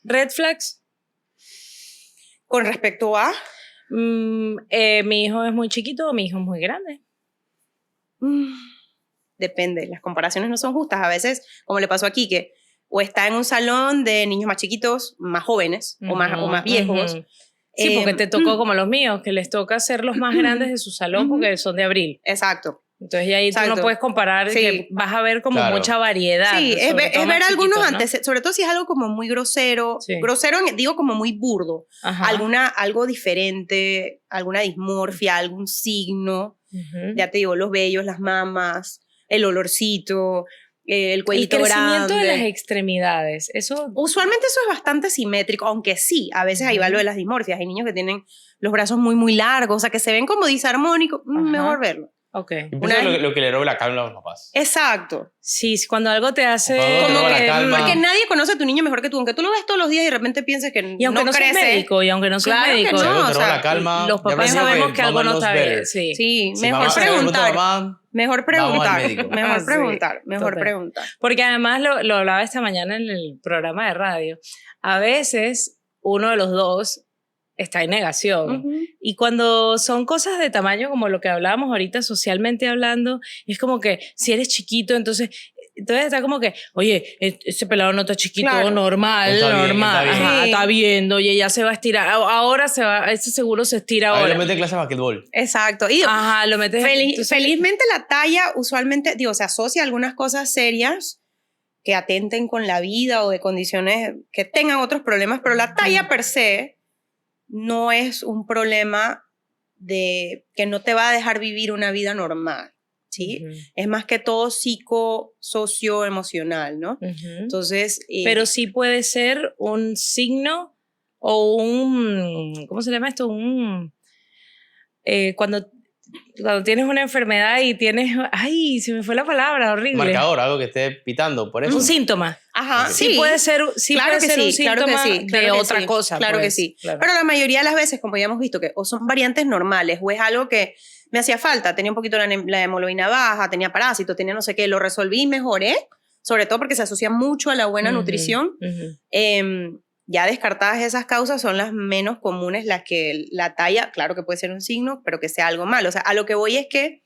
Red flags. Con respecto a... mi hijo es muy chiquito o mi hijo es muy grande. Depende, las comparaciones no son justas. A veces, como le pasó aquí, que o está en un salón de niños más chiquitos, más jóvenes o más viejos. Sí, porque te tocó como los míos, que les toca ser los más grandes de su salón porque son de abril. Exacto. Entonces ya ahí tú no Exacto. puedes comparar, Sí. que vas a ver como Claro. mucha variedad. Sí, es sobre ver, todo es más ver algunos chiquitos, ¿no? antecedentes, sobre todo si es algo como muy grosero, Sí. grosero digo como muy burdo, Ajá. algo diferente, alguna dismorfia, algún signo, Ujú. ya te digo, los vellos, las mamas, el olorcito, el El cuellito crecimiento grande. de las extremidades, eso... Usualmente eso es bastante simétrico, aunque sí, a veces ahí va Ujú. lo de las dismorfias. Hay niños que tienen los brazos muy, muy largos, o sea, que se ven como disarmónicos, Ajá. mejor verlo. Ok. Y Una pienso vez- lo que le roba la calma a los papás. Exacto. Sí, cuando algo te hace... Cuando algo te Como roba la que, calma. porque nadie conoce a tu niño mejor que tú, aunque tú lo ves todos los días y de repente pienses que Y aunque no, seas crece. médico, y aunque no seas Claro que médico, Si no, algo te o roba sea, la calma, los ya papás aprendimos sabemos que algo mama no knows está bien. better. Sí. Sí, Si mejor mamá se le pregunta a preguntar. mamá, Mejor vamos al preguntar. médico. Mejor Sí, preguntar. Mejor total. preguntar. Porque además lo hablaba esta mañana en el programa de radio. A veces uno de los dos está en negación. Ujú. Y cuando son cosas de tamaño como lo que hablábamos ahorita socialmente hablando, es como que si eres chiquito, entonces está como que, oye, ese pelado no está chiquito, Claro. normal, Está bien, normal. está bien. Ajá, Sí. está viendo, oye, ya se va a estirar. Ahora se va, ese seguro se estira A ver, ahora. lo mete en clase de basquetbol. Exacto. Y digo, Ajá, lo metes. entonces- felizmente la talla usualmente, digo, se asocia a algunas cosas serias que atenten con la vida o de condiciones que tengan otros problemas, pero la talla per se no es un problema de que no te va a dejar vivir una vida normal, ¿sí? Ujú, Es más que todo socio-emocional, ¿no? ujú. Entonces, Pero sí puede ser un signo o un, ¿cómo se llama esto? Cuando tienes una enfermedad y tienes, ay, se me fue la palabra, horrible. Marcador, algo que esté pitando, por eso. Un síntoma. ajá, Ok. Sí, puede ser, sí claro puede que ser un sí, claro que síntoma sí, claro de que otra sí, cosa. claro que pues, sí. claro. Pero la mayoría de las veces, como ya hemos visto, que o son variantes normales o es algo que me hacía falta, tenía un poquito la hemoglobina baja, tenía parásitos, tenía no sé qué, lo resolví y mejoré, sobre todo porque se asocia mucho a la buena Ujú, nutrición. ujú. Ya descartadas esas causas son las menos comunes, las que la talla, claro que puede ser un signo, pero que sea algo malo. O sea, a lo que voy es que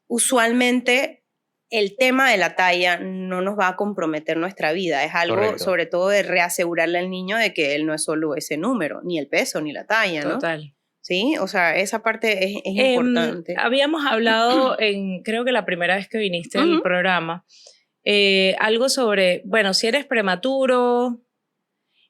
usualmente el tema de la talla no nos va a comprometer nuestra vida. Es algo, Correcto. sobre todo, de reasegurarle al niño de que él no es solo ese número, ni el peso, ni la talla, ¿no? Total. Sí, o sea, esa parte es importante. Habíamos hablado creo que la primera vez que viniste al Ujú. programa, algo sobre, bueno, si eres prematuro,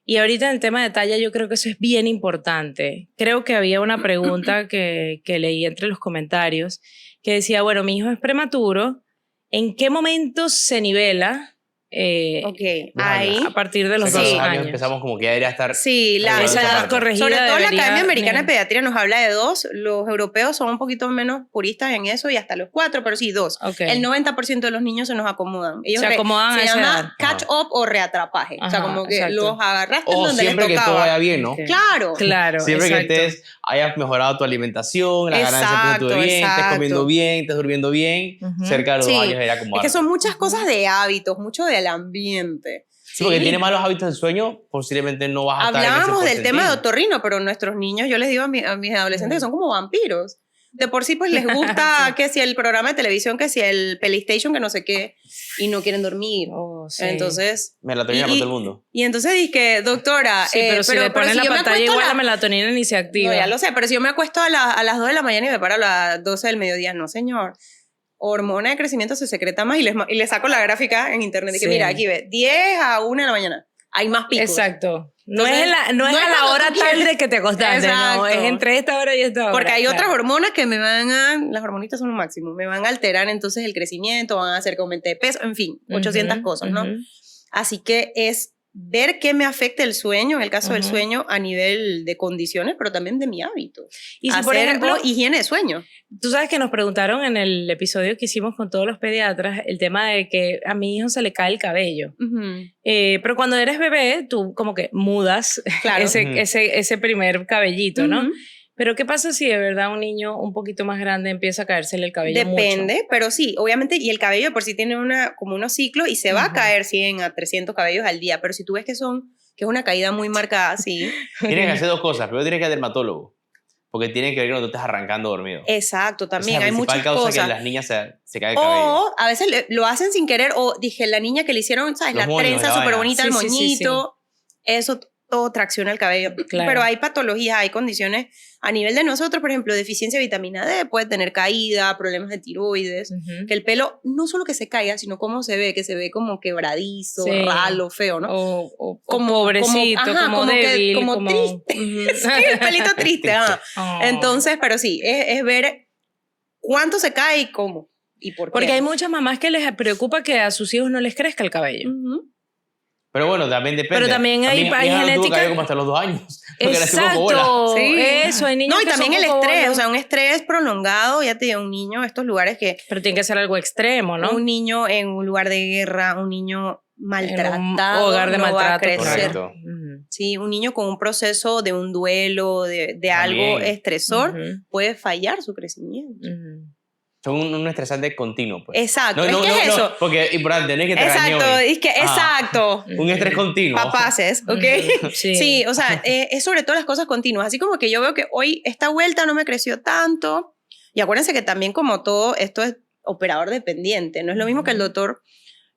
y ahorita en el tema de talla yo creo que eso es bien importante. Creo que había una pregunta que leí entre los comentarios que decía, bueno, mi hijo es prematuro, ¿en qué momento se nivela Ok, Los ahí. años. a partir de O los sea, 2 con los años? años empezamos como que ya debería estar... Sí, regulando esa esa edad parte. corregida sobre todo la debería- Academia Americana de mira. Pediatría nos habla de 2, los europeos son un poquito menos puristas en eso y hasta los 4, pero sí 2. Ok. El 90% de los niños se nos acomodan. Ellos Se acomodan a se esa llama edad. catch up o reatrapaje. O sea, Ajá, como que exacto. los agarraste O donde les siempre que todo tocaba. vaya bien, ¿no? Ok. Claro. Claro, Siempre exacto. que hayas mejorado tu alimentación, la ganancia Exacto, de bien, estés exacto. comiendo bien, estés durmiendo bien, Ujú. cerca de los Sí. 2 años era como... Es que son muchas cosas de hábitos, mucho del ambiente. Sí, porque Sí. tiene malos hábitos del sueño, posiblemente no vas a estar en ese Hablábamos del tema de porcentil. otorrino, pero nuestros niños, yo les digo a mis adolescentes que son como vampiros. De por sí, pues les gusta que si el programa de televisión, que si el PlayStation, que no sé qué, y no quieren dormir. Oh, sí. Entonces, Melatonina para todo el mundo. y entonces dije, doctora, Sí, pero si le pones si la yo me pantalla acuesto a igual, la- la melatonina ni se activa. No, ya lo sé, pero si yo me acuesto a las 2 de la mañana y me paro a las 12 del mediodía, no, señor. Hormona de crecimiento se secreta más y les saco la gráfica en internet. Y que Sí. mira, aquí ve, 10 a 1 de la mañana. Hay más picos. Exacto. No Entonces, es, no es no es a la cuando hora tú tal quieres. de que te acostaste, no, Exacto. es entre esta hora y esta hora. Porque hay claro. otras hormonas que las hormonitas son lo máximo, me van a alterar entonces el crecimiento, van a hacer que aumente de peso, en fin, 800 Ujú, cosas, ¿no? ujú. Así que es ver qué me afecta el sueño, en el caso del Ujú. sueño, a nivel de condiciones, pero también de mi hábito. Y si, por Hacer, ejemplo, higiene de sueño. tú sabes que nos preguntaron en el episodio que hicimos con todos los pediatras el tema de que a mi hijo se le cae el cabello. Pero cuando eres bebé, tú como que mudas Claro. Ujú. ese primer cabellito, ¿no? Ujú. Pero ¿qué pasa si de verdad un niño un poquito más grande empieza a caérsele el cabello Depende, mucho? pero sí, obviamente, y el cabello por sí tiene como unos ciclos y se va a Ujú. caer 100 a 300 cabellos al día, pero si tú ves que es una caída muy marcada, sí. Tienes que hacer 2 cosas. Primero tienes que ir al dermatólogo, porque tiene que ver cuando tú estás arrancando dormido. Exacto, también Esa hay es la principal muchas causa cosas. que las niñas se cae el cabello. O a veces lo hacen sin querer, o dije, la niña que le hicieron, ¿sabes? Los La moños, trenza la súper vaina. bonita, Sí, el sí, sí, moñito. Eso todo tracciona el cabello. Claro. Pero hay patologías, hay condiciones a nivel de nosotros, por ejemplo, deficiencia de vitamina D, puede tener caída, problemas de tiroides, que el pelo no solo que se caiga, sino cómo se ve, que se ve como quebradizo, Sí. ralo, feo, ¿no? O Como- pobrecito, como- ajá, como como que- débil. como triste. Sí, el pelito triste. Oh. Entonces, pero sí, es ver cuánto se cae y cómo y por qué. Porque hay muchas mamás que les preocupa que a sus hijos no les crezca el cabello. Ujú. Pero bueno, también depende. Pero también hay mi hija no tuvo genética- cabello como hasta los 2 años. Porque le hacía poco bola. Exacto, Sí. eso, hay niños No, y que también son el poco estrés, bolos. o sea, un estrés prolongado, ya te digo, un niño, estos lugares que, Pero tiene que ser algo extremo, ¿no? un niño en un lugar de guerra, un niño maltratado, hogar de no va a maltrato. crecer. Correcto. Ujú. Sí, un niño con un proceso de un duelo, de algo También. estresor, Ujú. puede fallar su crecimiento. Ujú. Son un estresante continuo, pues. Exacto, es que es eso. Porque importante, no es que te Exacto, regañe hoy. es que, Ajá. exacto. Un estrés continuo. Papaces, ¿ok? Ujú, sí. Sí, o sea, es sobre todo las cosas continuas. Así como que yo veo que hoy esta vuelta no me creció tanto. Y acuérdense que también como todo, esto es operador dependiente. No es lo mismo que el doctor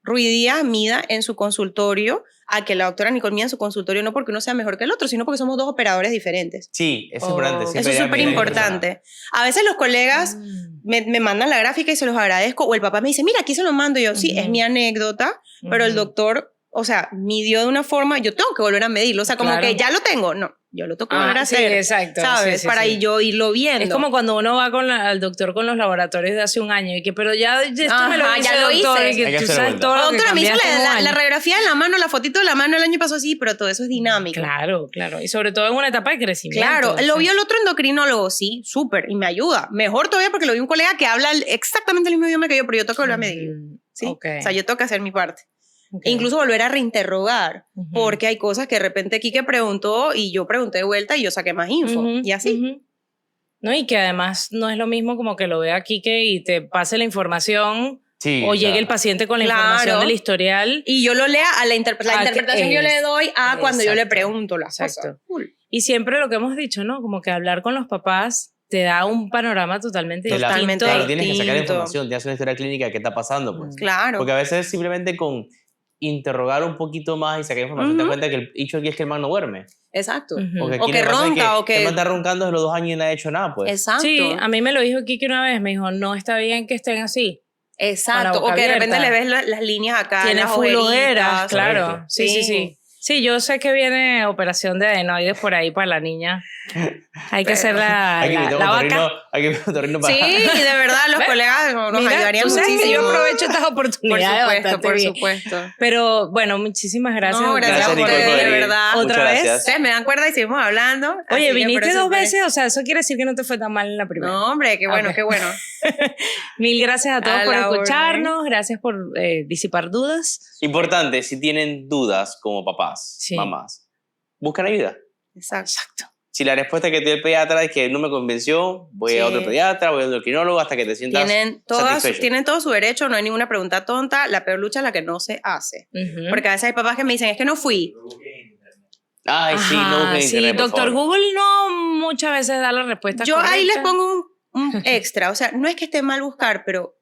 Ruiz Díaz mida en su consultorio a que la doctora Nicole mida en su consultorio, no porque uno sea mejor que el otro, sino porque somos dos operadores diferentes. Sí, eso es Oh. importante. Eso siempre Eso es hay súper alguien importante. A veces los colegas me mandan la gráfica y se los agradezco, o el papá me dice, mira, aquí se lo mando. Y yo, sí, Ujú. es mi anécdota, pero el Ujú. doctor, o sea, midió de una forma, yo tengo que volver a medirlo. O sea, como Claro. que ya lo tengo. No, yo lo tengo que Ah, volver a sí, hacer. exacto. ¿Sabes? Sí, sí, Para sí. yo irlo viendo. Es como cuando uno va al doctor con los laboratorios de hace un año y que, pero ya esto me lo Ajá, hice, ya lo doctor, hice. y que Hay que tú hacer sabes vuelta. todo lo que Doctora, me hizo cambiaste en un la año. radiografía de la mano, la fotito de la mano el año pasado, sí, pero todo eso es dinámico. Claro, claro. Y sobre todo en una etapa de crecimiento. Claro, o sea. lo vio el otro endocrinólogo, sí, súper, y me ayuda. Mejor todavía porque lo vi un colega que habla exactamente el mismo idioma que yo, pero yo tengo que volver a medir. ¿Sí? Ok. O sea, yo tengo que hacer mi parte. Ok. E incluso volver a reinterrogar, Ujú. porque hay cosas que de repente Quique preguntó y yo pregunté de vuelta y yo saqué más info. Ujú, Y así. ujú. No, y que además no es lo mismo como que lo vea Quique y te pase la información Sí, o o sea, llegue el paciente con la Claro. información del historial. Y yo lo lea a la interpretación que yo le es- doy a cuando yo le exacto, pregunto las exacto. cosas. Cool. Y siempre lo que hemos dicho, ¿no? Como que hablar con los papás te da un panorama totalmente Totalmente distinto. Claro, tienes que sacar la distinto. información, tienes una historia clínica de qué está pasando, pues. Claro. Porque a veces simplemente con interrogar un poquito más y sacar información te das cuenta que el hecho aquí es que el man no duerme. Exacto. Ujú. Porque O aquí que lo pasa es ronca, o que- el man está roncando desde los 2 años y no ha hecho nada, pues. Exacto. Sí, a mí me lo dijo Kiki una vez, me dijo, no está bien que estén así. Exacto. con la O que de boca repente abierta. le ves las líneas acá. Tiene las full ojeras, ojeritas. claro. Correcto. Sí, sí, Sí. sí. Sí, yo sé que viene operación de adenoides por ahí para la niña. Hay que hacer la, Hay que la, invitar la a un vaca. otorrino- hay que invitar a un otorrino para... Sí, y de verdad los ¿Ves? colegas nos Mira, ayudarían tú sabes que muchísimo. yo aprovecho estas Por oportunidades supuesto, bastante por bien. supuesto. Pero bueno, muchísimas gracias. No, gracias a Gracias, Nicole, ustedes, por de venir. verdad. Muchas Otra vez. gracias. Ustedes me dan cuerda y seguimos hablando. así Oye, que viniste por eso 2 fue- veces, o sea, eso quiere decir que no te fue tan mal en la primera. No, hombre, qué bueno, Ok. qué bueno. Mil gracias a todos A por la orden. escucharnos, gracias por disipar dudas. Importante, si tienen dudas como papás, Sí. mamás, buscan ayuda. Exacto. Si la respuesta que te dio el pediatra es que no me convenció, voy Sí. a otro pediatra, voy a otro endocrinólogo hasta que te sientas Tienen satisfecho. todo su derecho, no hay ninguna pregunta tonta. La peor lucha es la que no se hace. Ujú. Porque a veces hay papás que me dicen, es que no fui. Ay, sí, no Ajá, busquen en sí, internet, por doctor favor. Google no muchas veces da la respuesta Yo ahí les correcta. pongo un extra. O sea, no es que esté mal buscar, pero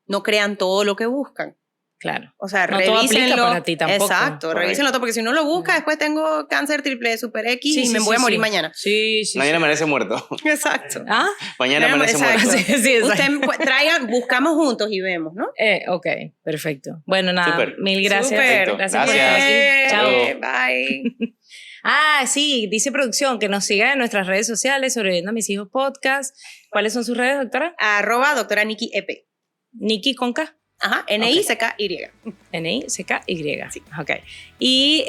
no crean todo lo que buscan. Claro. O sea, No todo aplica revísenlo. para ti tampoco. Exacto, Correcto. revísenlo todo, porque si no lo busca, después tengo cáncer triple super X Sí, y sí, me voy a sí, morir sí. mañana. Sí, sí. Mañana sí. amanece muerto. Exacto. ¿Ah? Mañana amanece Exacto. muerto. Sí, sí, exacto. Ustedes traigan, buscamos juntos y vemos, ¿no? Ok, perfecto. Bueno, nada, Súper. mil gracias. Súper. Gracias por estar Gracias. aquí. Chao. Luego. Bye. Ah, sí, dice producción que nos siga en nuestras redes sociales, Sobreviviendo a mis hijos podcast. ¿Cuáles son sus redes, doctora? @ doctora Nikki EP. Nikki con K. Ajá, NICKY. NICKY. Sí. Ok. Y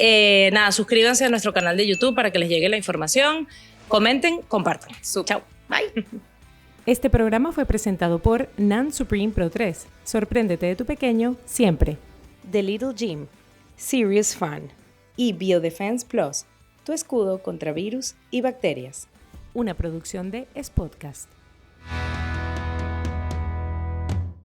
nada, suscríbanse a nuestro canal de YouTube para que les llegue la información. Comenten, compartan. Súper. Chao. Bye. Este programa fue presentado por NAN Supreme Pro 3. Sorpréndete de tu pequeño siempre. The Little Gym, Serious Fun y Biodefense Plus, tu escudo contra virus y bacterias. Una producción de Spotcast.